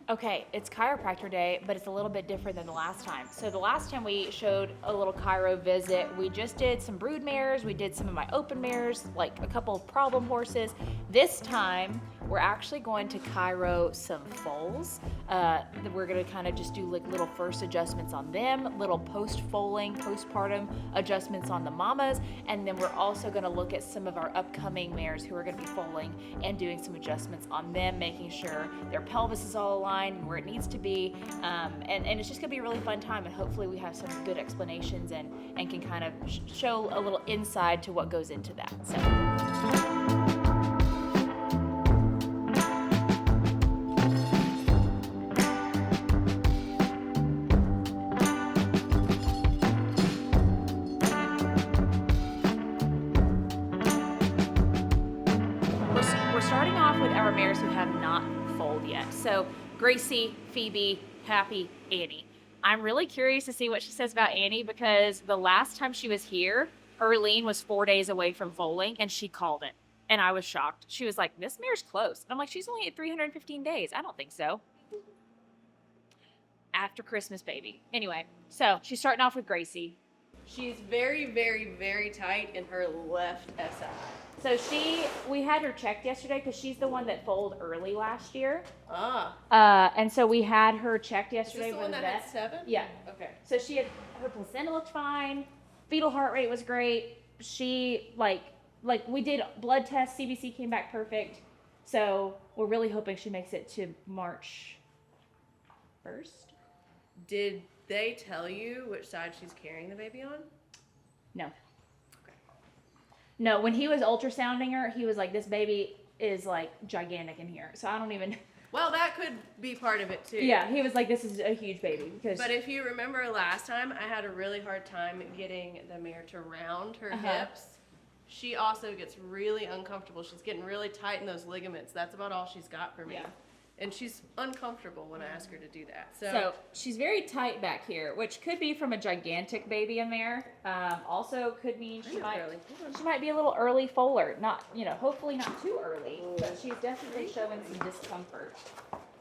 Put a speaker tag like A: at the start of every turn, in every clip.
A: Okay, it's chiropractor day, but it's a little bit different than the last time. So the last time we showed a little chiro visit, we just did some brood mares, we did some of my open mares, like a couple of problem horses. This time, we're actually going to chiro some foals. We're gonna kind of just do like little first adjustments on them, little post-foaling, postpartum adjustments on the mamas, and then we're also gonna look at some of our upcoming mares who are gonna be foaling and doing some adjustments on them, making sure their pelvis is all aligned and where it needs to be, and it's just gonna be a really fun time, and hopefully we have some good explanations and can kind of show a little insight to what goes into that. So. We're starting off with our mares who have not foaled yet. So Gracie, Phoebe, Happy, Annie. I'm really curious to see what she says about Annie because the last time she was here, Erlene was 4 days away from foaling and she called it. And I was shocked. She was like, this mare's close. And I'm like, she's only at 315 days. I don't think so. After Christmas, baby. Anyway, so she's starting off with Gracie.
B: She's very, very, very tight in her left SI.
A: So we had her checked yesterday because she's the one that foaled early last year. And so we had her checked yesterday.
B: Is this the one that had 7?
A: Yeah.
B: Okay.
A: So her placenta looked fine. Fetal heart rate was great. She like we did blood tests. CBC came back perfect. So we're really hoping she makes it to March 1st.
B: Did they tell you which side she's carrying the baby on?
A: No. No, when he was ultrasounding her, he was like, this baby is like gigantic in here. So I don't even.
B: Well, that could be part of it too.
A: Yeah, he was like, this is a huge baby.
B: But if you remember last time, I had a really hard time getting the mare to round her hips. She also gets really uncomfortable. She's getting really tight in those ligaments. That's about all she's got for me. Yeah. And she's uncomfortable when I ask her to do that.
A: So she's very tight back here, which could be from a gigantic baby in there. Also could mean she might be a little early foaler. Not, hopefully not too early, but she's definitely showing some discomfort.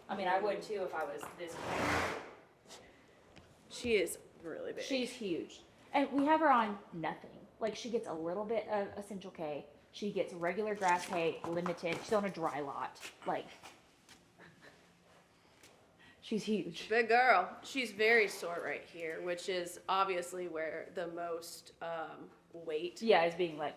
A: I mean, I would too if I was this big.
B: She is really big.
A: She's huge. And we have her on nothing. Like, she gets a little bit of Essential K. She gets regular grass hay, limited. She's on a dry lot. Like, she's huge.
B: Big girl. She's very sore right here, which is obviously where the most weight.
A: Yeah, is being like.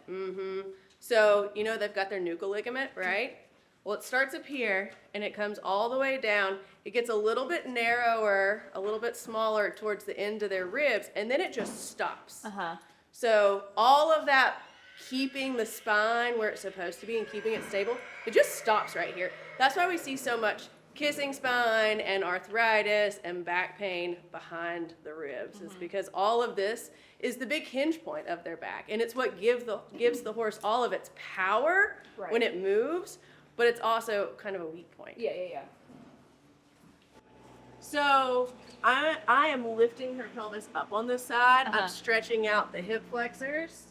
B: So, they've got their nuchal ligament, right? Well, it starts up here, and it comes all the way down. It gets a little bit narrower, a little bit smaller towards the end of their ribs, and then it just stops. So all of that keeping the spine where it's supposed to be and keeping it stable, it just stops right here. That's why we see so much kissing spine and arthritis and back pain behind the ribs, is because all of this is the big hinge point of their back, and it's what gives the horse all of its power when it moves, but it's also kind of a weak point.
A: Yeah.
B: So I am lifting her pelvis up on this side. I'm stretching out the hip flexors.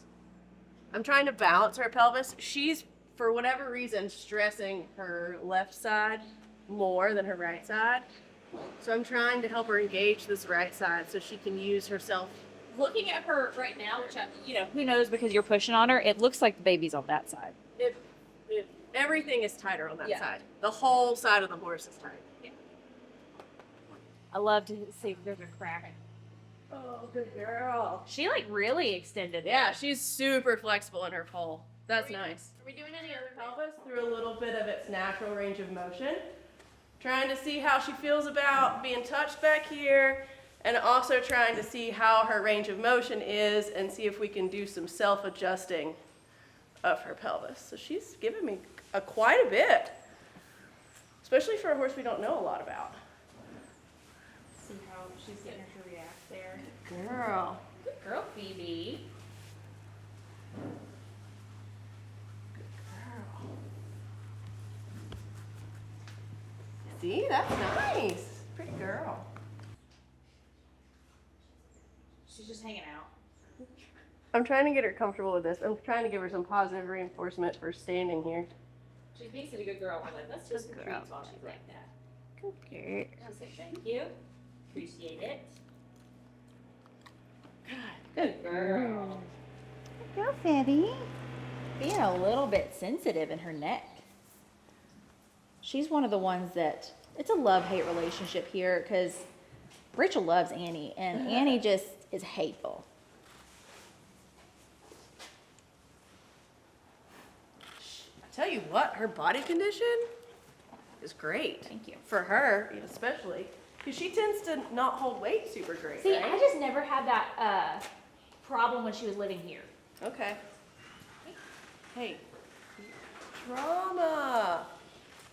B: I'm trying to balance her pelvis. She's, for whatever reason, stressing her left side more than her right side. So I'm trying to help her engage this right side so she can use herself.
A: Looking at her right now, which who knows because you're pushing on her, it looks like the baby's on that side.
B: Everything is tighter on that side. The whole side of the horse is tight.
A: I love to see if there's a crack.
B: Oh, good girl.
A: She really extended.
B: Yeah, she's super flexible in her pole. That's nice. Are we doing any other pelvis through a little bit of its natural range of motion? Trying to see how she feels about being touched back here, and also trying to see how her range of motion is and see if we can do some self-adjusting of her pelvis. So she's given me quite a bit, especially for a horse we don't know a lot about.
A: See how she's getting her to react there.
B: Good girl.
A: Good girl, Phoebe.
B: See, that's nice. Pretty girl.
A: She's just hanging out.
B: I'm trying to get her comfortable with this. I'm trying to give her some positive reinforcement for standing here.
A: She's basically a good girl. I'm like, let's just treat while she's like that.
C: Good girl.
A: I'll say thank you. Appreciate it.
C: Good
A: Girl.
C: Good girl, Fetty.
A: Being a little bit sensitive in her neck. She's one of the ones that, it's a love-hate relationship here because Rachel loves Annie and Annie just is hateful.
B: I tell you what, her body condition is great.
A: Thank you.
B: For her, especially. Because she tends to not hold weight super great,
A: See,
B: right?
A: I just never had that problem when she was living here.
B: Okay. Hey. Drama.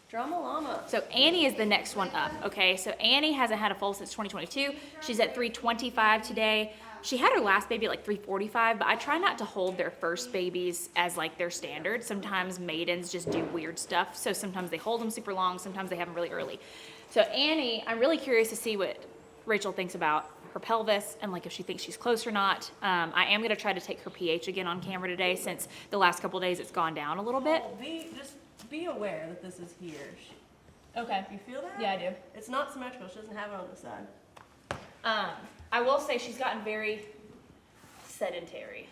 B: Drama llama.
A: So Annie is the next one up, okay? So Annie hasn't had a foal since 2022. She's at 325 today. She had her last baby at like 345, but I try not to hold their first babies as like their standard. Sometimes maidens just do weird stuff. So sometimes they hold them super long, sometimes they have them really early. So Annie, I'm really curious to see what Rachel thinks about her pelvis and like if she thinks she's close or not. I am gonna try to take her pH again on camera today since the last couple days it's gone down a little bit.
B: Just be aware that this is here.
A: Okay.
B: You feel that?
A: Yeah, I do.
B: It's not symmetrical. She doesn't have it on the side.
A: I will say she's gotten very sedentary.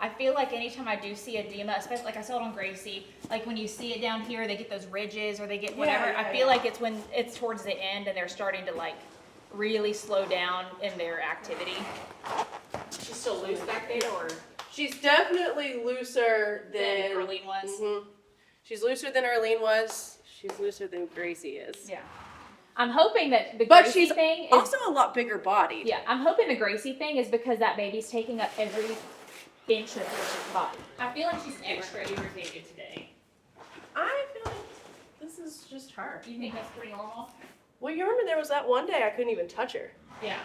A: I feel like anytime I do see edema, especially like I saw it on Gracie, like when you see it down here, they get those ridges or they get whatever.
B: Yeah,
A: I feel like it's when it's towards the end and they're starting to like really slow down in their activity. She's still loose back there, or
B: She's definitely looser than
A: Arlene was?
B: Mhm. She's looser than Arlene was. She's looser than Gracie is.
A: Yeah. I'm hoping that the
B: But
A: Gracie
B: she's
A: thing is,
B: also a lot bigger bodied.
A: yeah, I'm hoping the Gracie thing is because that baby's taking up every inch of her body. I feel like she's extra irritated today.
B: I feel like this is just her.
A: Do you think that's pretty normal?
B: Well, you remember there was that one day I couldn't even touch her.
A: Yeah.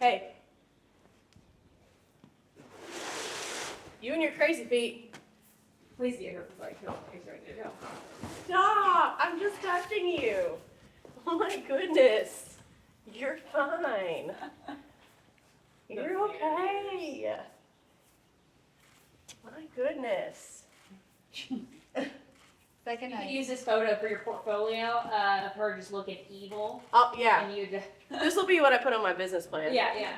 B: Hey. You and your crazy feet.
A: Please get her. Like, go. Go.
B: Stop! I'm just touching you. Oh my goodness. You're fine. You're okay. My goodness.
C: Second
A: You could
C: night.
A: use this photo for your portfolio of her just looking evil.
B: Oh, yeah.
A: And you just,
B: This will be what I put on my business plan.
A: yeah.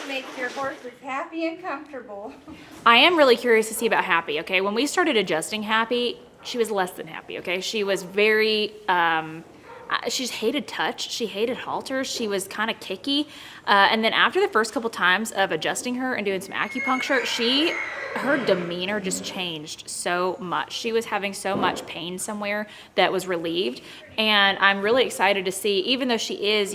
C: Make your horses happy and comfortable.
A: I am really curious to see about Happy, okay? When we started adjusting Happy, she was less than happy, okay? She was very, she just hated touch. She hated halters. She was kind of kicky. And then after the first couple times of adjusting her and doing some acupuncture, her demeanor just changed so much. She was having so much pain somewhere that was relieved. And I'm really excited to see, even though she is,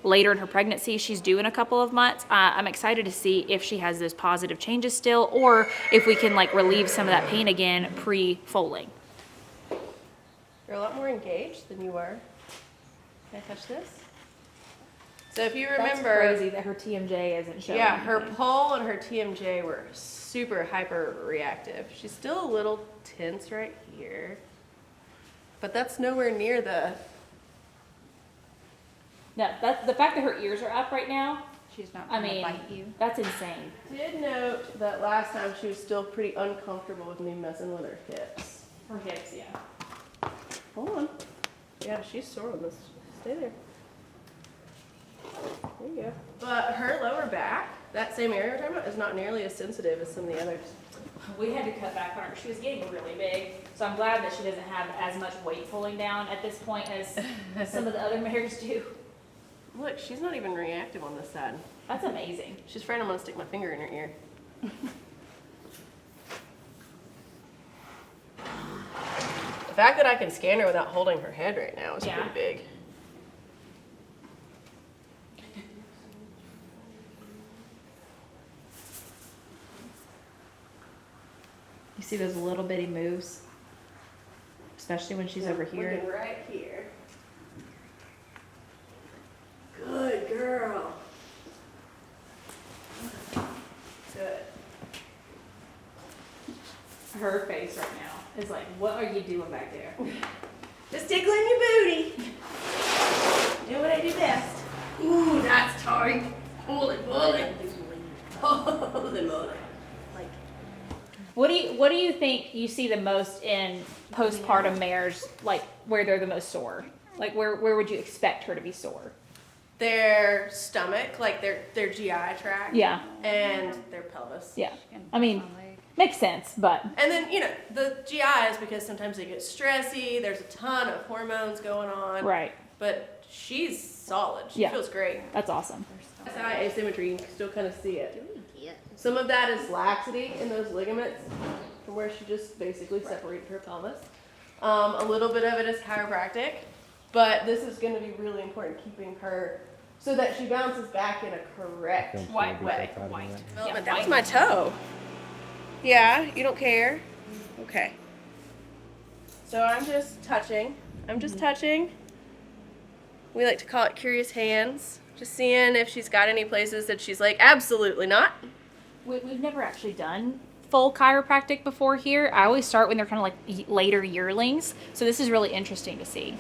A: later in her pregnancy, she's due in a couple of months, I'm excited to see if she has those positive changes still, or if we can relieve some of that pain again pre-foaling.
B: You're a lot more engaged than you were. Can I touch this? So if you remember,
A: that her TMJ isn't showing.
B: yeah, her pole and her TMJ were super hyper reactive. She's still a little tense right here, but that's nowhere near the.
A: No, that's the fact that her ears are up right now.
C: She's not
A: I
C: gonna
A: mean,
C: bite you.
A: that's insane.
B: Did note that last time she was still pretty uncomfortable with me messing with her hips.
A: Her hips, yeah.
B: Hold on. Yeah, she's sore on this. Stay there. There you go. But her lower back, that same area we're talking about, is not nearly as sensitive as some of the others.
A: We had to cut back on her. She was getting really big, so I'm glad that she doesn't have as much weight pulling down at this point as some of the other mares do.
B: Look, she's not even reactive on this side.
A: That's amazing.
B: She's afraid I'm gonna stick my finger in her ear. The fact that I can scan her without holding her head right now is
A: Yeah.
B: pretty big.
A: You see those little bitty moves, especially when she's over here.
B: Looking right here. Good girl. Good.
A: Her face right now is like, what are you doing back there?
B: Just tickling your booty. Do what I do best. Ooh, that's tight. Holy moly. Holy moly. Like,
A: What do you think you see the most in postpartum mares, like where they're the most sore? Like where would you expect her to be sore?
B: Their stomach, like their GI tract.
A: Yeah.
B: And their pelvis.
A: Yeah. I mean, makes sense, but
B: And then, the GI is because sometimes they get stressy, there's a ton of hormones going on.
A: right.
B: But she's solid. She
A: Yeah.
B: feels great.
A: That's awesome.
B: SI asymmetry, you can still kind of see it. Some of that is laxity in those ligaments from where she just basically separated her pelvis. A little bit of it is chiropractic, but this is going to be really important, keeping her so that she bounces back in a correct
A: White.
B: way.
A: Yeah,
B: But that was my toe. Yeah, you don't care? Okay. So I'm just touching. We like to call it curious hands. Just seeing if she's got any places that she's like, absolutely not.
A: We've never actually done full chiropractic before here. I always start when they're kind of like later yearlings. So this is really interesting to see.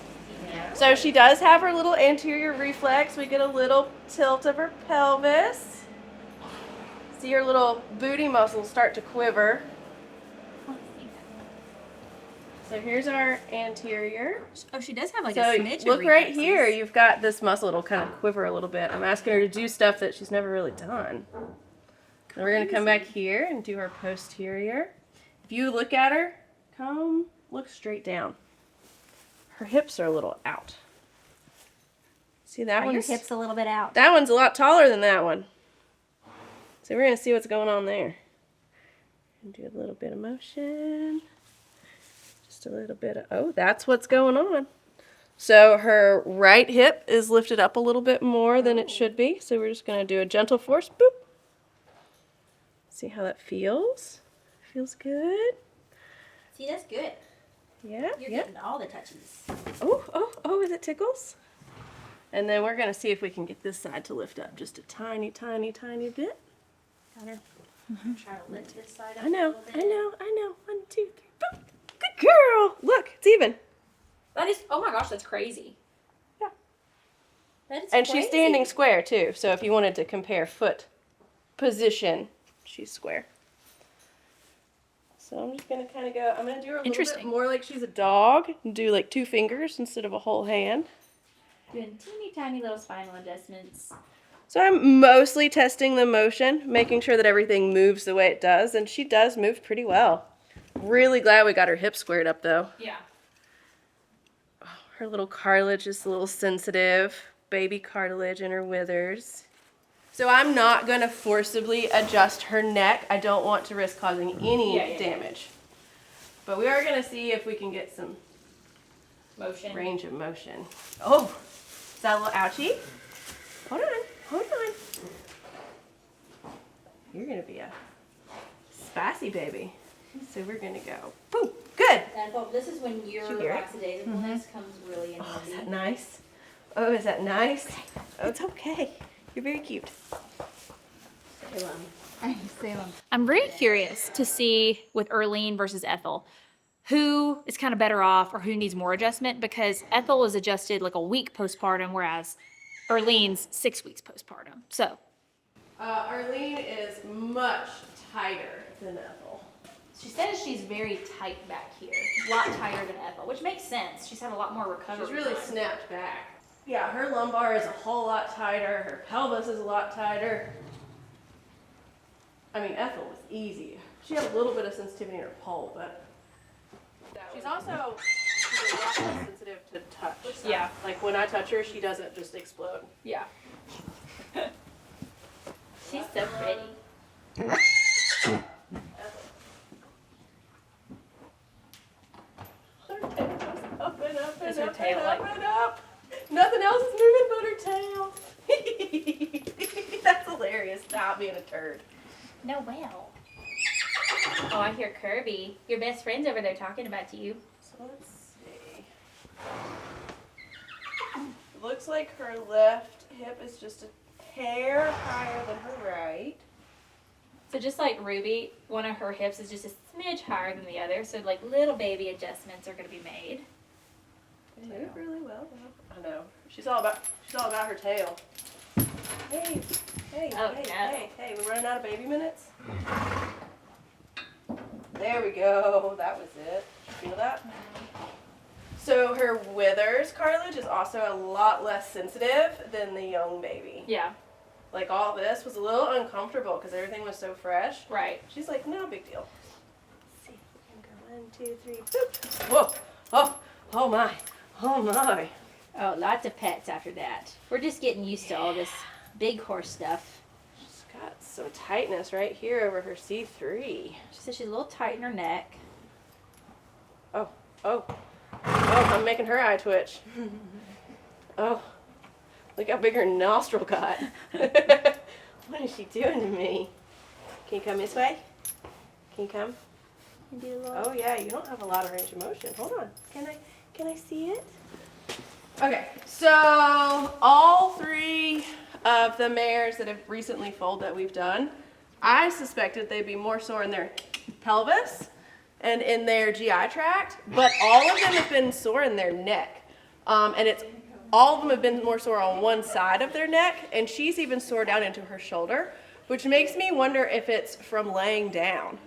B: So she does have her little anterior reflex. We get a little tilt of her pelvis. See her little booty muscles start to quiver. So here's our anterior.
A: Oh, she does have like
B: So
A: a smidge of
B: look right
A: reflexes.
B: here. You've got this muscle. It'll kind of quiver a little bit. I'm asking her to do stuff that she's never really done. Then we're going to come back here and do our posterior. If you look at her, look straight down. Her hips are a little out. See that
C: Are your
B: one's
C: hips a little bit out?
B: that one's a lot taller than that one. So we're going to see what's going on there. And do a little bit of motion. Just a little bit of, oh, that's what's going on. So her right hip is lifted up a little bit more than it should be. So we're just going to do a gentle force. Boop. See how that feels? Feels good.
C: See, that's good.
B: Yeah.
C: You're
B: Yeah.
C: getting all the touches.
B: Oh, is it tickles? And then we're going to see if we can get this side to lift up just a tiny, tiny, tiny bit.
C: Gotta try to lift this side up.
B: I know.
C: a little bit.
B: 1, 2, 3. Boop. Good girl. Look, it's even.
A: That is, oh my gosh, that's crazy.
C: That is
B: And
C: crazy.
B: she's standing square too. So if you wanted to compare foot position, she's square. So I'm just going to kind of go, I'm going to do her a little bit
A: Interesting.
B: more like she's a dog. And do like 2 fingers instead of a whole hand.
C: Doing teeny tiny little spinal adjustments.
B: So I'm mostly testing the motion, making sure that everything moves the way it does, and she does move pretty well. Really glad we got her hip squared up though.
A: Yeah.
B: Oh, her little cartilage is a little sensitive, baby cartilage in her withers. So I'm not going to forcibly adjust her neck. I don't want to risk causing any damage. But we are going to see if we can get some
A: Motion.
B: range of motion. Oh, is that a little ouchy? Hold on. You're going to be a spicy baby. So we're going to go. Boom. Good.
C: And Bob, this is when your
B: Did you hear it?
C: lackadaisicalness comes really in
B: Oh, is
C: handy.
B: that nice? Oh, is that nice? Oh, it's okay. You're very cute.
C: Salem.
A: I'm very curious to see with Erlene versus Ethel, who is kind of better off or who needs more adjustment, because Ethel is adjusted like a week postpartum, whereas Erlene's 6 weeks postpartum. So
B: Arlene is much tighter than Ethel.
A: she says she's very tight back here, a lot tighter than Ethel, which makes sense. She's had a lot more recovery.
B: She's really
A: time.
B: snapped back. Yeah, her lumbar is a whole lot tighter. Her pelvis is a lot tighter. I mean, Ethel was easy. She had a little bit of sensitivity in her pole, but she's a lot less sensitive to touch.
A: Yeah.
B: Like when I touch her, she doesn't just explode.
A: Yeah.
C: She's so pretty.
B: Up and up and
A: Is her
B: up
A: tail
B: and
A: like-
B: up and up. Nothing else is moving but her tail. That's hilarious. Stop being a turd.
C: No, well. Oh, I hear Kirby. Your best friend's over there talking about you.
B: So let's see. Looks like her left hip is just a hair higher than her right.
A: So just like Ruby, one of her hips is just a smidge higher than the other. So like little baby adjustments are going to be made.
B: They did really well though. I know. She's all about her tail. Hey,
A: Oh, no.
B: hey, we're running out of baby minutes. There we go. That was it. Feel that? So her withers cartilage is also a lot less sensitive than the young baby.
A: Yeah.
B: Like all this was a little uncomfortable because everything was so fresh.
A: Right.
B: She's like, no big deal. Let's see. We can go 1, 2, 3, boop. Whoa. Oh my. Oh my.
C: Oh, lots of pets after that. We're just getting used to all this big horse stuff.
B: She's got some tightness right here over her C3.
C: She said she's a little tight in her neck.
B: Oh, I'm making her eye twitch. Oh, look how big her nostril got. What is she doing to me? Can you come this way? Can you come?
C: Do a little...
B: Oh yeah, you don't have a lot of range of motion. Hold on. Can I see it? Okay, so all 3 of the mares that have recently foaled that we've done, I suspected they'd be more sore in their pelvis and in their GI tract, but all of them have been sore in their neck. And all of them have been more sore on one side of their neck, and she's even sore down into her shoulder, which makes me wonder if it's from laying down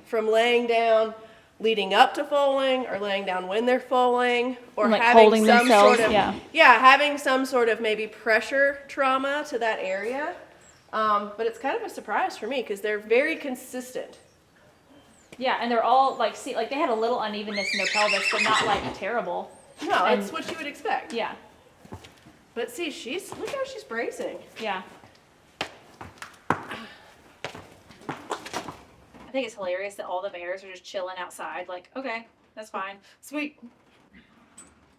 B: leading up to foaling, or laying down when they're foaling, or
A: like
B: having
A: holding
B: some
A: themselves,
B: sort of having some sort of maybe pressure trauma to that area. But it's kind of a surprise for me because they're very consistent.
A: Yeah, and they're all like, see, like they had a little unevenness in their pelvis, but not like terrible.
B: No,
A: And-
B: that's what you would expect.
A: Yeah,
B: But see, look how she's bracing.
A: yeah. I think it's hilarious that all the mares are just chilling outside. Like, okay, that's fine.
B: Sweet.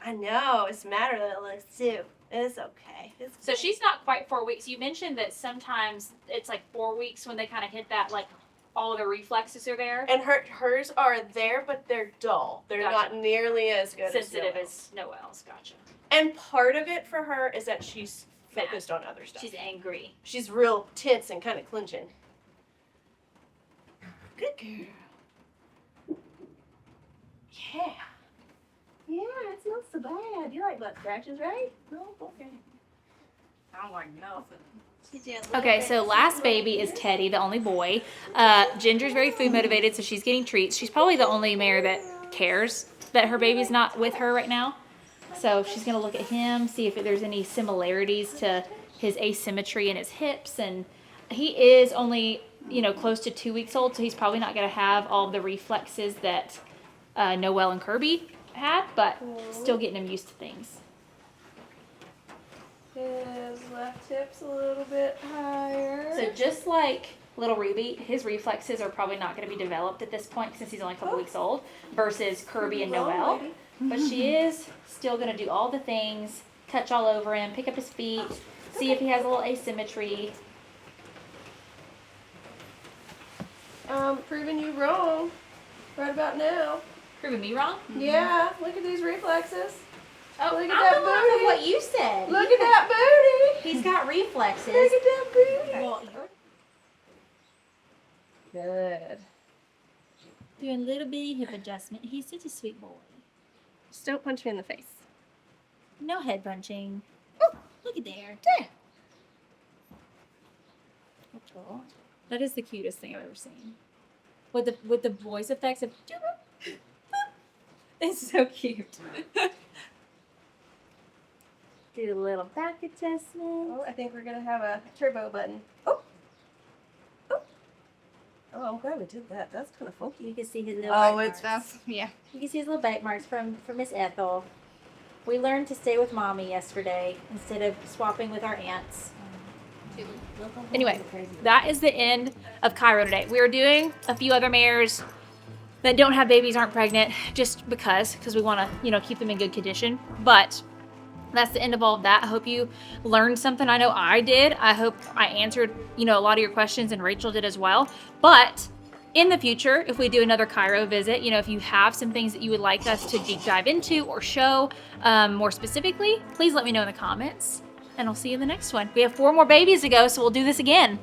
B: I know, it's a matter that looks too. It's okay.
A: So she's not quite 4 weeks. You mentioned that sometimes it's like 4 weeks when they kind of hit that, like all of the reflexes are there.
B: And hers are there, but they're dull. They're
A: Gotcha.
B: not nearly as good
A: Sensitive
B: as
A: as Noelle's. Gotcha.
B: And part of it for her is that she's focused on other stuff.
C: She's angry.
B: She's real tense and kind of clenching. Good girl. Yeah. Yeah, it's not so bad. You like butt scratches, right? No, okay. I don't like nothing.
A: Okay, so last baby is Teddy, the only boy. Ginger's very food motivated, so she's getting treats. She's probably the only mare that cares that her baby's not with her right now. So she's gonna look at him, see if there's any similarities to his asymmetry in his hips. And he is only, close to 2 weeks old, so he's probably not gonna have all the reflexes that Noelle and Kirby had, but still getting him used to things.
B: His left hip's a little bit higher.
A: So just like little Ruby, his reflexes are probably not going to be developed at this point since he's only a couple weeks old, versus Kirby and Noelle. But she is still going to do all the things, touch all over him, pick up his feet, see if he has a little asymmetry.
B: Proving you wrong right about now.
A: Proving me wrong?
B: Yeah, look at these reflexes.
C: Oh,
B: Look at
C: I'm
B: that
C: going off
B: booty.
C: of what you said.
B: Look at that booty.
C: He's got reflexes.
B: Look at that booty.
C: Well,
B: Good.
C: doing a little bitty hip adjustment. He's such a sweet boy.
B: Just don't punch me in the face.
C: No head punching.
B: Oh.
C: Look at there.
B: There.
C: Oh, that is the cutest thing I've ever seen. With the voice effects of it's so cute. Do a little back adjustment.
B: Oh, I think we're gonna have a turbo button. Oh. Oh. Oh, I'm glad we did that. That's kind of funky.
C: You can see his little
B: Oh,
C: bite
B: it's
C: marks.
B: yeah.
C: You can see his little bite marks from Miss Ethel. We learned to stay with Mommy yesterday instead of swapping with our aunts.
A: Anyway, that is the end of Chiro today. We are doing a few other mares that don't have babies, aren't pregnant, just because we want to, keep them in good condition. But that's the end of all of that. I hope you learned something. I know I did. I hope I answered, a lot of your questions, and Rachel did as well. But in the future, if we do another Chiro visit, if you have some things that you would like us to deep dive into or show more specifically, please let me know in the comments. And I'll see you in the next one. We have 4 more babies to go, so we'll do this again.